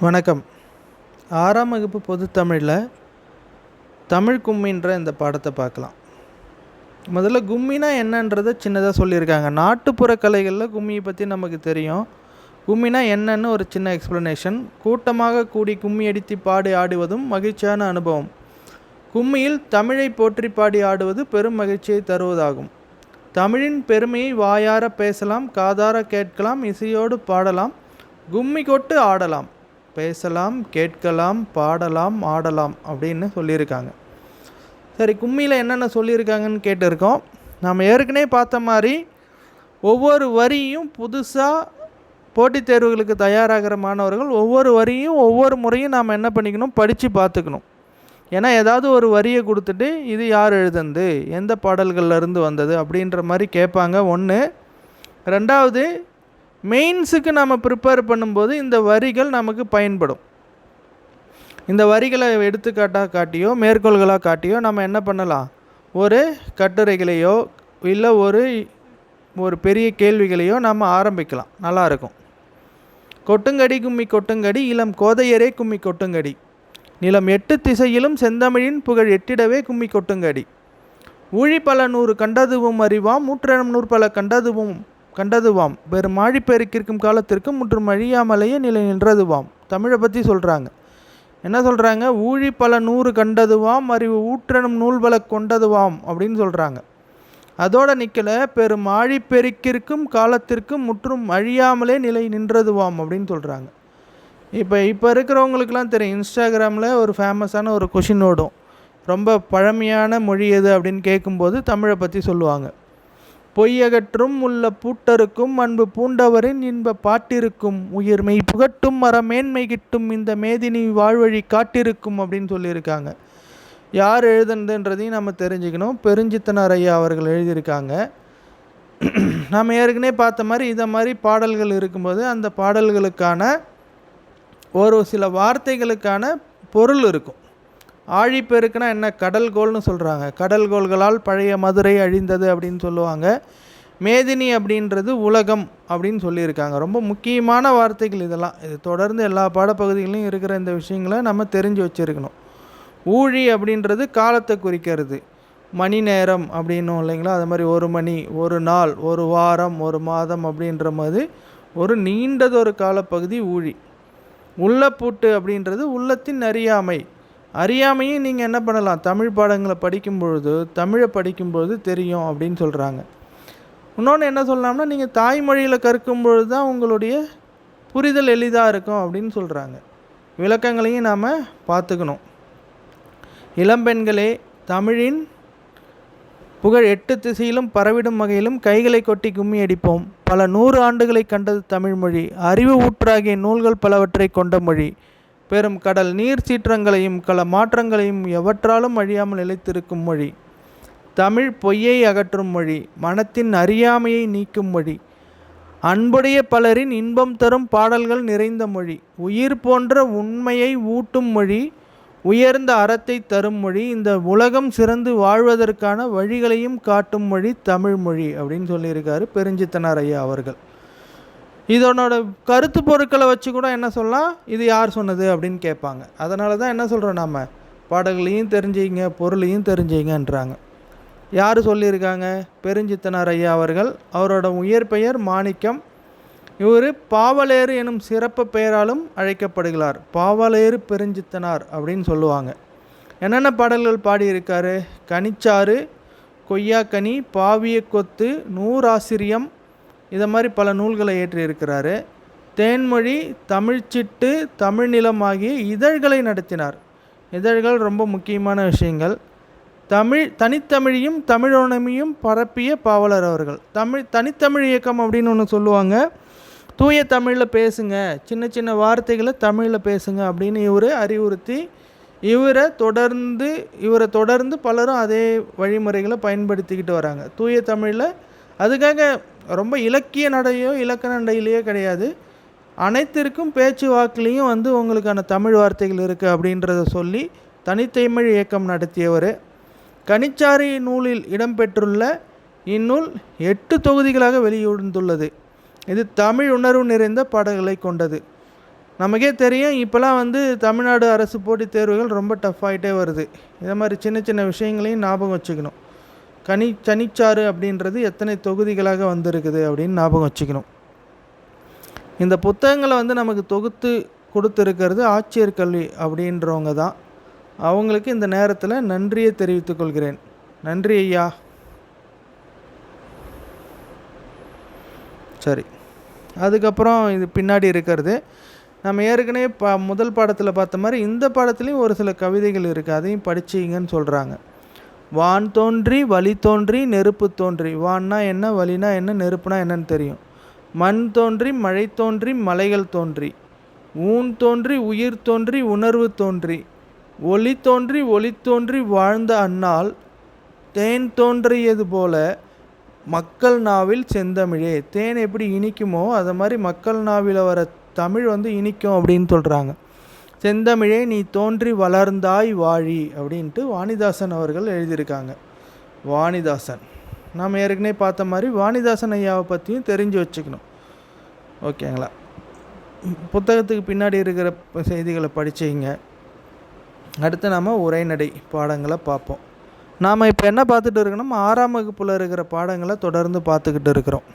வணக்கம். 6ஆம் வகுப்பு பொதுத்தமிழில் தமிழ் கும்மின்ற இந்த பாடத்தை பார்க்கலாம். முதல்ல கும்மினா என்னன்றதை சின்னதாக சொல்லியிருக்காங்க. நாட்டுப்புற கலைகளில் கும்மியை பற்றி நமக்கு தெரியும். கும்மினா என்னன்னு ஒரு சின்ன எக்ஸ்ப்ளனேஷன். கூட்டமாக கூடி கும்மி அடித்து பாடி ஆடுவதும் மகிழ்ச்சியான அனுபவம். கும்மியில் தமிழை போற்றி பாடி ஆடுவது பெரும் மகிழ்ச்சியை தருவதாகும். தமிழின் பெருமையை வாயார பேசலாம், காதார கேட்கலாம், இசையோடு பாடலாம், கும்மி கொட்டு ஆடலாம், பேசலாம், கேட்கலாம், பாடலாம், ஆடலாம் அப்படின்னு சொல்லியிருக்காங்க. சரி, கும்மியில் என்னென்ன சொல்லியிருக்காங்கன்னு கேட்டிருக்கோம். நாம் ஏற்கனவே பார்த்த மாதிரி ஒவ்வொரு வரியும் புதுசாக போட்டித் தேர்வுகளுக்கு தயாராகிற மாணவர்கள் ஒவ்வொரு வரியும் ஒவ்வொரு முறையும் நாம் என்ன பண்ணிக்கணும், படித்து பார்த்துக்கணும். ஏன்னா ஏதாவது ஒரு வரியை கொடுத்துட்டு இது யார் எழுதுனது, எந்த பாடல்கள்லேருந்து வந்தது அப்படின்ற மாதிரி கேட்பாங்க. ஒன்று. ரெண்டாவது, மெயின்ஸுக்கு நம்ம ப்ரிப்பேர் பண்ணும்போது இந்த வரிகள் நமக்கு பயன்படும். இந்த வரிகளை எடுத்துக்காட்டாக காட்டியோ மேற்கோள்களாக காட்டியோ நம்ம என்ன பண்ணலாம், ஒரு கட்டுரைகளையோ இல்லை ஒரு பெரிய கேள்விகளையோ நம்ம ஆரம்பிக்கலாம். நல்லாயிருக்கும். கொட்டுங்கடி கும்மி கொட்டுங்கடி, இளம் கோதையரே கும்மி கொட்டுங்கடி, நிலம் 8 திசையிலும் செந்தமிழின் புகழ் எட்டிடவே கும்மி கொட்டுங்கடி, ஊழி பல 100 கண்டதுவும் அறிவாம், 100 பல கண்டதுவாம், பெரும் ஆழிப்பெருக்கிற்கும் காலத்திற்கும் முற்றும் அழியாமலேயே நிலை நின்றதுவாம். தமிழை பற்றி சொல்கிறாங்க. என்ன சொல்கிறாங்க? ஊழி பல 100 கண்டதுவாம், அறிவு 100 பல கொண்டதுவாம் அப்படின்னு சொல்கிறாங்க. அதோட நிற்கலை, பெரும் ஆழிப்பெருக்கிற்கும் காலத்திற்கும் முற்றும் அழியாமலே நிலை நின்றதுவாம் அப்படின்னு சொல்கிறாங்க. இப்போ இருக்கிறவங்களுக்கெல்லாம் தெரியும், இன்ஸ்டாகிராமில் ஒரு ஃபேமஸான ஒரு கொஷின் ஓடும், ரொம்ப பழமையான மொழி எது அப்படின்னு கேட்கும்போது தமிழை பற்றி சொல்லுவாங்க. பொய்யகற்றும் உள்ள பூட்டருக்கும் அன்பு பூண்டவரின் இன்ப பாட்டிருக்கும், உயிர்மை புகட்டும் மரமேன்மை கிட்டும் இந்த மேதினி வாழ்வழி காட்டிருக்கும் அப்படின்னு சொல்லியிருக்காங்க. யார் எழுதுனதுன்றதையும் நம்ம தெரிஞ்சுக்கணும். பெருஞ்சித்தனார் ஐயா அவர்கள் எழுதியிருக்காங்க. நம்ம ஏற்கனவே பார்த்த மாதிரி இதை மாதிரி பாடல்கள் இருக்கும்போது அந்த பாடல்களுக்கான ஒரு சில வார்த்தைகளுக்கான பொருள் இருக்கும். ஆழிப்பெருக்குனா என்ன? கடல்கோள்னு சொல்கிறாங்க. கடல்கோள்களால் பழைய மதுரை அழிந்தது அப்படின்னு சொல்லுவாங்க. மேதினி அப்படின்றது உலகம் அப்படின்னு சொல்லியிருக்காங்க. ரொம்ப முக்கியமான வார்த்தைகள் இதெல்லாம். இது தொடர்ந்து எல்லா பாடப்பகுதிகளிலும் இருக்கிற இந்த விஷயங்களை நம்ம தெரிஞ்சு வச்சுருக்கணும். ஊழி அப்படின்றது காலத்தை குறிக்கிறது. மணி நேரம் அப்படின்னும் இல்லைங்களா, அது மாதிரி ஒரு மணி, ஒரு நாள், ஒரு வாரம், ஒரு மாதம் அப்படின்ற மாதிரி ஒரு நீண்டதொரு காலப்பகுதி ஊழி. உள்ளப்பூட்டு அப்படின்றது உள்ளத்தின் அறியாமை. அறியாமையும் நீங்கள் என்ன பண்ணலாம், தமிழ் பாடங்களை படிக்கும்பொழுது, தமிழை படிக்கும்பொழுது தெரியும் அப்படின்னு சொல்கிறாங்க. இன்னொன்று என்ன சொல்லலாம்னா, நீங்கள் தாய்மொழியில் கற்கும்பொழுது தான் உங்களுடைய புரிதல் எளிதாக இருக்கும் அப்படின்னு சொல்கிறாங்க. விளக்கங்களையும் நாம் பார்த்துக்கணும். இளம்பெண்களே, தமிழின் புகழ் 8 திசையிலும் பரவிடும் வகையிலும் கைகளை கொட்டி கும்மி அடிப்போம். பல 100 ஆண்டுகளை கண்டது தமிழ்மொழி, அறிவு ஊற்றாகிய நூல்கள் பலவற்றை கொண்ட மொழி, பெரும் கடல் நீர் சீற்றங்களையும் கள மாற்றங்களையும் எவற்றாலும் அழியாமல் நிலைத்திருக்கும் மொழி, தமிழ் பொய்யை அகற்றும் மொழி, மனத்தின் அறியாமையை நீக்கும் மொழி, அன்புடைய பலரின் இன்பம் தரும் பாடல்கள் நிறைந்த மொழி, உயிர் போன்ற உண்மையை ஊட்டும் மொழி, உயர்ந்த அறத்தை தரும் மொழி, இந்த உலகம் சிறந்து வாழ்வதற்கான வழிகளையும் காட்டும் மொழி தமிழ் மொழி அப்படின்னு சொல்லியிருக்காரு பெருஞ்சித்தனார் ஐயா அவர்கள். இதனோட கருத்து பொருட்களை வச்சு கூட என்ன சொல்லலாம், இது யார் சொன்னது அப்படின்னு கேட்பாங்க. அதனால தான் என்ன சொல்கிறோம், நம்ம பாடல்களையும் தெரிஞ்சுங்க, பொருளையும் தெரிஞ்சுங்கன்றாங்க. யார் சொல்லியிருக்காங்க? பெருஞ்சித்தனார் ஐயா அவர்கள். அவரோட உயர்பெயர் மாணிக்கம். இவர் பாவலேறு எனும் சிறப்பு பெயராலும் அழைக்கப்படுகிறார். பாவலேறு பெருஞ்சித்தனார் அப்படின்னு சொல்லுவாங்க. என்னென்ன பாடல்கள் பாடியிருக்காரு? கனிச்சாறு, கொய்யாக்கனி, பாவிய கொத்து, நூறாசிரியம், இதை மாதிரி பல நூல்களை ஏற்றியிருக்கிறாரு. தேன்மொழி, தமிழ்ச்சிட்டு, தமிழ்நிலம் ஆகிய இதழ்களை நடத்தினார். இதழ்கள் ரொம்ப முக்கியமான விஷயங்கள். தனித்தமிழையும் தமிழோனமையும் பரப்பிய பாவலர் அவர்கள். தனித்தமிழ் இயக்கம் அப்படின்னு ஒன்று சொல்லுவாங்க. தூய தமிழில் பேசுங்க, சின்ன சின்ன வார்த்தைகளை தமிழில் பேசுங்க அப்படின்னு இவர் அறிவுறுத்தி இவரை தொடர்ந்து பலரும் அதே வழிமுறைகளை பயன்படுத்திக்கிட்டு வராங்க. தூய தமிழில் அதுக்காக ரொம்ப இலக்கிய நடையோ இலக்கண நடையிலையோ கிடையாது, அனைத்திற்கும் பேச்சு வாக்குலேயும் உங்களுக்கான தமிழ் வார்த்தைகள் இருக்குது அப்படின்றத சொல்லி தனித்தமிழ் இயக்கம் நடத்தியவர். கனிச்சாறு நூலில் இடம்பெற்றுள்ள இந்நூல் 8 தொகுதிகளாக வெளிவந்துள்ளது. இது தமிழ் உணர்வு நிறைந்த பாடல்களை கொண்டது. நமக்கே தெரியும் இப்போலாம் வந்து தமிழ்நாடு அரசு போட்டித் தேர்வுகள் ரொம்ப டஃப் ஆகிட்டே வருது. இதை மாதிரி சின்ன சின்ன விஷயங்களையும் ஞாபகம் வச்சுக்கணும். சனிச்சாறு அப்படின்றது எத்தனை தொகுதிகளாக வந்திருக்குது அப்படின்னு ஞாபகம் வச்சுக்கணும். இந்த புத்தகங்களை வந்து நமக்கு தொகுத்து கொடுத்துருக்கிறது ஆட்சியர் கல்வி அப்படின்றவங்க தான். அவங்களுக்கு இந்த நேரத்தில் நன்றியை தெரிவித்துக் கொள்கிறேன். நன்றி ஐயா. சரி, அதுக்கப்புறம் இது பின்னாடி இருக்கிறது நம்ம ஏற்கனவே முதல் பாடத்தில் பார்த்த மாதிரி இந்த பாடத்துலேயும் ஒரு சில கவிதைகள் இருக்குது. அதையும் படிச்சிங்கன்னு சொல்கிறாங்க. வான் தோன்றி வழி தோன்றி நெருப்பு தோன்றி. வான்னா என்ன, வழினா என்ன, நெருப்புனா என்னன்னு தெரியும். மண் தோன்றி மழை தோன்றி மலைகள் தோன்றி. ஊன் தோன்றி உயிர் தோன்றி உணர்வு தோன்றி. ஒளி தோன்றி ஒளி தோன்றி வாழ்ந்த அந்நாள் தேன் தோன்றியது போல மக்கள் நாவில் செந்தமிழே. தேன் எப்படி இனிக்குமோ அதை மாதிரி மக்கள் நாவில் வர தமிழ் வந்து இனிக்கும் அப்படின்னு சொல்கிறாங்க. செந்தமிழே நீ தோன்றி வளர்ந்தாய் வாழி அப்படின்ட்டு வாணிதாசன் அவர்கள் எழுதியிருக்காங்க. வாணிதாசன் நாம் ஏற்கனவே பார்த்த மாதிரி வாணிதாசன் ஐயாவை பற்றியும் தெரிஞ்சு வச்சுக்கணும். ஓகேங்களா? புத்தகத்துக்கு பின்னாடி இருக்கிற செய்திகளை படிச்சிங்க. அடுத்து நாம் உரைநடை பாடங்களை பார்ப்போம். நாம் இப்போ என்ன பார்த்துட்டு இருக்கணும், 6ஆம் வகுப்பில் இருக்கிற பாடங்களை தொடர்ந்து பார்த்துக்கிட்டு இருக்கிறோம்.